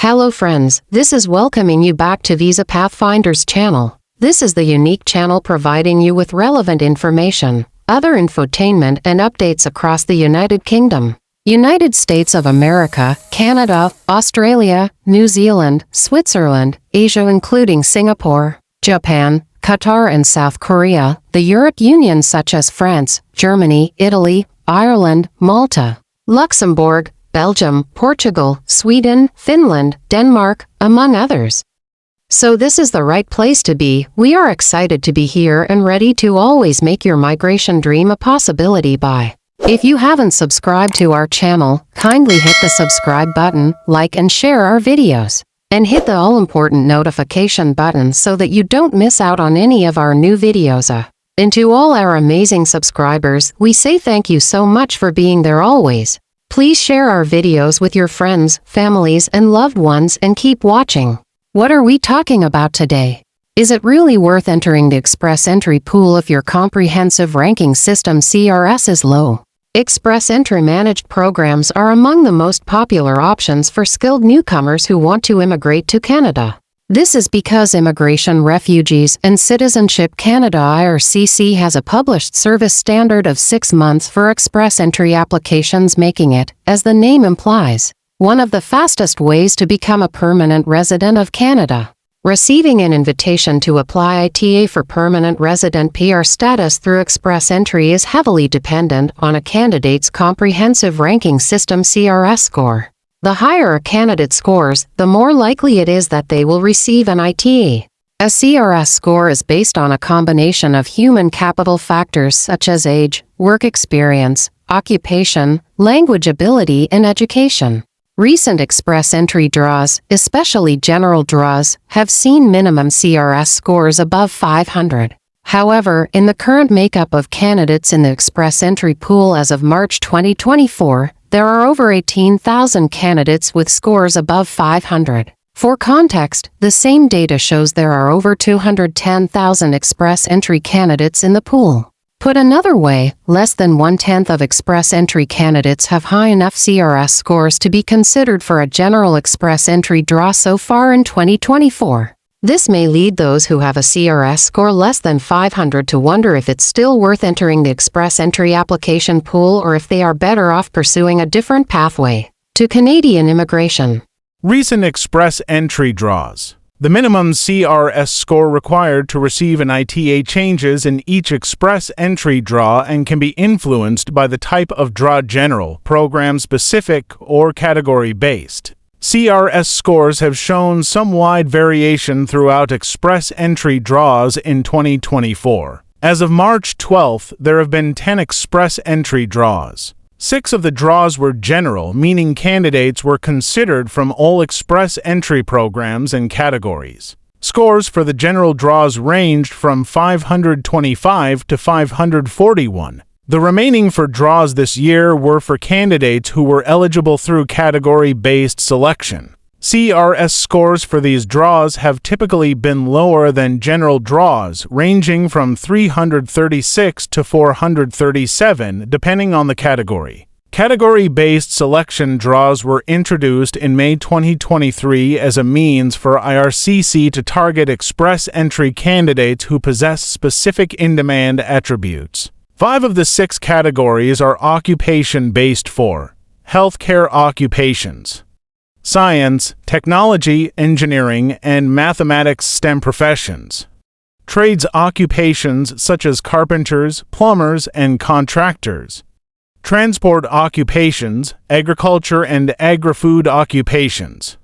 Hello friends, this is welcoming you back to Visa Pathfinders channel. This is the unique channel providing you with relevant information, other infotainment and updates across the United Kingdom, United States of America, Canada, Australia, New Zealand, Switzerland, Asia including Singapore, Japan, Qatar and South Korea, the Europe Union such as France, Germany, Italy, Ireland, Malta, Luxembourg, Belgium, Portugal, Sweden, Finland, Denmark, among others. So this is the right place to be. We are excited to be here and ready to always make your migration dream a possibility by. If you haven't subscribed to our channel, kindly hit the subscribe button, like and share our videos, and hit the all-important notification button so that you don't miss out on any of our new videos. And to all our amazing subscribers, we say thank you so much for being there always. Please share our videos with your friends, families, and loved ones and keep watching. What are we talking about today? Is it really worth entering the Express Entry pool if your comprehensive ranking system CRS is low? Express Entry managed programs are among the most popular options for skilled newcomers who want to immigrate to Canada. This is because Immigration, Refugees, and Citizenship Canada (IRCC) has a published service standard of 6 months for Express Entry applications, making it, as the name implies, one of the fastest ways to become a permanent resident of Canada. Receiving an invitation to apply ITA for permanent resident PR status through Express Entry is heavily dependent on a candidate's comprehensive ranking system CRS score. The higher a candidate scores, the more likely it is that they will receive an ITA. A CRS score is based on a combination of human capital factors such as age, work experience, occupation, language ability, and education. Recent Express Entry draws, especially general draws, have seen minimum CRS scores above 500. However, in the current makeup of candidates in the Express Entry pool as of March 2024, there are over 18,000 candidates with scores above 500. For context, the same data shows there are over 210,000 Express Entry candidates in the pool. Put another way, less than 1/10 of Express Entry candidates have high enough CRS scores to be considered for a general Express Entry draw so far in 2024. This may lead those who have a CRS score less than 500 to wonder if it's still worth entering the Express Entry application pool or if they are better off pursuing a different pathway to Canadian immigration. Recent Express Entry draws. The minimum CRS score required to receive an ITA changes in each Express Entry draw and can be influenced by the type of draw: general, program-specific, or category-based. CRS scores have shown some wide variation throughout Express Entry draws in 2024. As of March 12th, there have been 10 Express Entry draws. 6 of the draws were general, meaning candidates were considered from all Express Entry programs and categories. Scores for the general draws ranged from 525 to 541. The remaining 4 draws this year were for candidates who were eligible through category-based selection. CRS scores for these draws have typically been lower than general draws, ranging from 336 to 437, depending on the category. Category-based selection draws were introduced in May 2023 as a means for IRCC to target Express Entry candidates who possess specific in-demand attributes. 5 of the 6 categories are occupation-based for healthcare occupations, science, technology, engineering, and mathematics STEM professions, trades occupations such as carpenters, plumbers, and contractors, transport occupations, agriculture and agri-food occupations.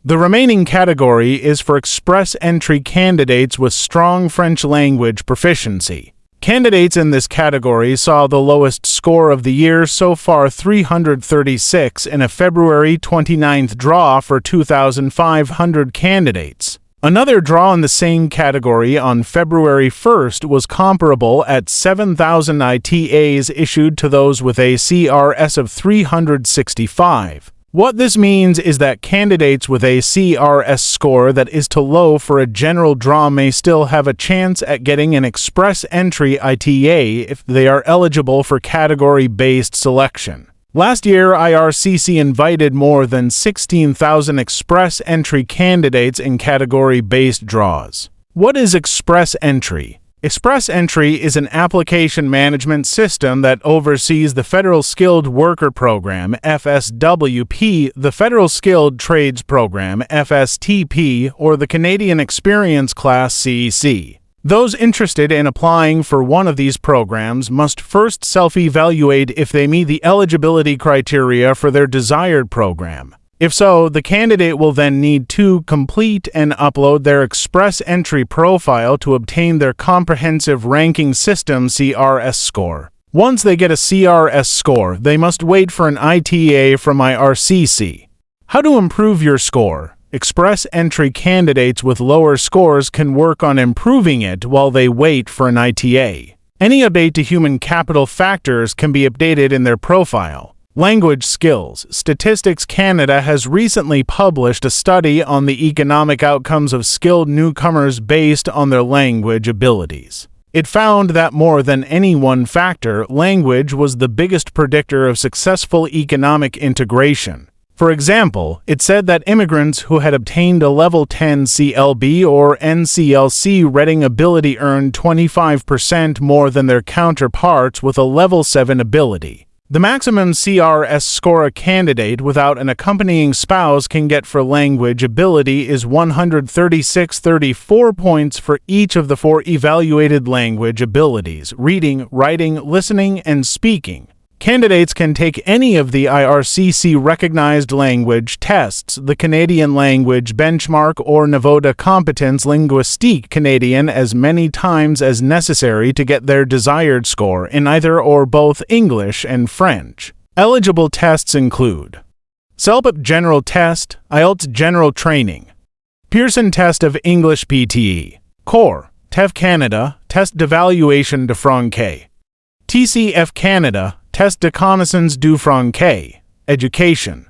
The remaining category is for Express Entry candidates with strong French language proficiency. Candidates in this category saw the lowest score of the year so far, 336, in a February 29th draw for 2,500 candidates. Another draw in the same category on February 1st was comparable at 7,000 ITAs issued to those with a CRS of 365. What this means is that candidates with a CRS score that is too low for a general draw may still have a chance at getting an Express Entry ITA if they are eligible for category-based selection. Last year, IRCC invited more than 16,000 express entry candidates in category-based draws. What is express entry? Express Entry is an application management system that oversees the Federal Skilled Worker Program, FSWP, the Federal Skilled Trades Program, FSTP, or the Canadian Experience Class, CEC. Those interested in applying for one of these programs must first self-evaluate if they meet the eligibility criteria for their desired program. If so, the candidate will then need to complete and upload their Express Entry profile to obtain their Comprehensive Ranking System CRS Score. Once they get a CRS score, they must wait for an ITA from IRCC. How to improve your score? Express Entry candidates with lower scores can work on improving it while they wait for an ITA. Any update to human capital factors can be updated in their profile. Language skills. Statistics Canada has recently published a study on the economic outcomes of skilled newcomers based on their language abilities. It found that more than any one factor, language was the biggest predictor of successful economic integration. For example, it said that immigrants who had obtained a Level 10 CLB or NCLC reading ability earned 25% more than their counterparts with a Level 7 ability. The maximum CRS score a candidate without an accompanying spouse can get for language ability is 136.34 points for each of the 4 evaluated language abilities: reading, writing, listening, and speaking. Candidates can take any of the IRCC-recognized language tests, the Canadian Language Benchmark or Niveau de Compétence Linguistique Canadian, as many times as necessary to get their desired score in either or both English and French. Eligible tests include CELPIP General Test, IELTS General Training, Pearson Test of English PTE, CORE, TEF Canada, Test d'Evaluation de Français, TCF Canada, Test de Connaissance du Français, Education.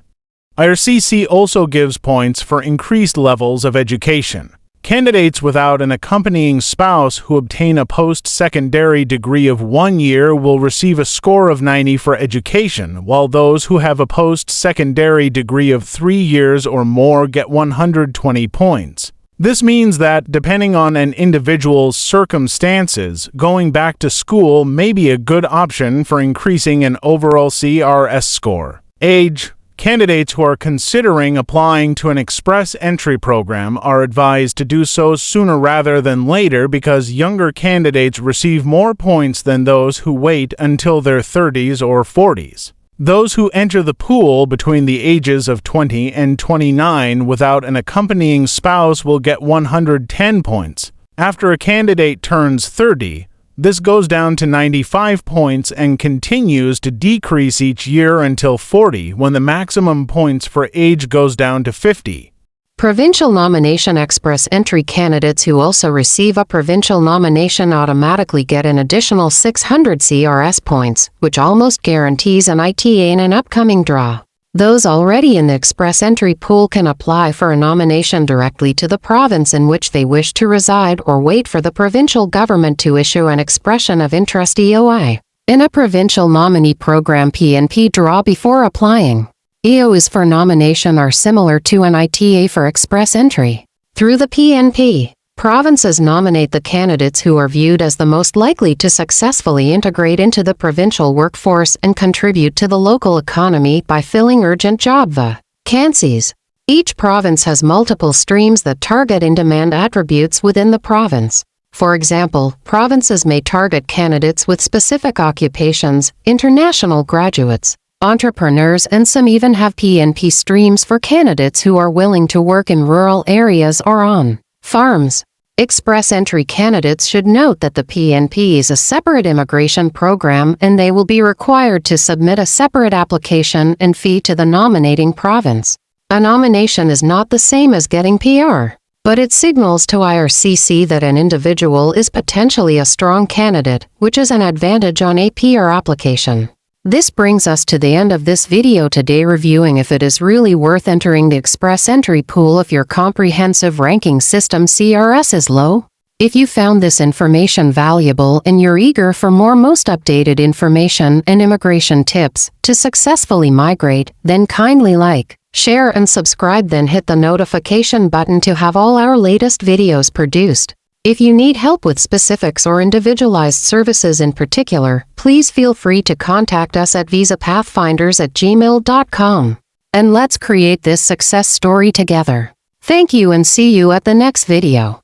IRCC also gives points for increased levels of education. Candidates without an accompanying spouse who obtain a post-secondary degree of 1 year will receive a score of 90 for education, while those who have a post-secondary degree of 3 years or more get 120 points. This means that, depending on an individual's circumstances, going back to school may be a good option for increasing an overall CRS score. Age. Candidates who are considering applying to an Express Entry program are advised to do so sooner rather than later because younger candidates receive more points than those who wait until their 30s or 40s. Those who enter the pool between the ages of 20 and 29 without an accompanying spouse will get 110 points. After a candidate turns 30, this goes down to 95 points and continues to decrease each year until 40, when the maximum points for age goes down to 50. Provincial Nomination Express Entry candidates who also receive a provincial nomination automatically get an additional 600 CRS points, which almost guarantees an ITA in an upcoming draw. Those already in the Express Entry pool can apply for a nomination directly to the province in which they wish to reside or wait for the provincial government to issue an expression of interest EOI in a provincial nominee program PNP draw before applying. EOs for nomination are similar to an ITA for Express Entry. Through the PNP, provinces nominate the candidates who are viewed as the most likely to successfully integrate into the provincial workforce and contribute to the local economy by filling urgent job vacancies. Each province has multiple streams that target in-demand attributes within the province. For example, provinces may target candidates with specific occupations, international graduates, entrepreneurs, and some even have PNP streams for candidates who are willing to work in rural areas or on farms. Express Entry candidates should note that the PNP is a separate immigration program and they will be required to submit a separate application and fee to the nominating province. A nomination is not the same as getting PR, but it signals to IRCC that an individual is potentially a strong candidate, which is an advantage on a PR application. This brings us to the end of this video today, reviewing if it is really worth entering the Express Entry pool if your comprehensive ranking system CRS is low. If you found this information valuable and you're eager for more most updated information and immigration tips to successfully migrate, then kindly like, share and subscribe, then hit the notification button to have all our latest videos produced. If you need help with specifics or individualized services in particular, please feel free to contact us at visapathfinders@gmail.com. And let's create this success story together. Thank you and see you at the next video.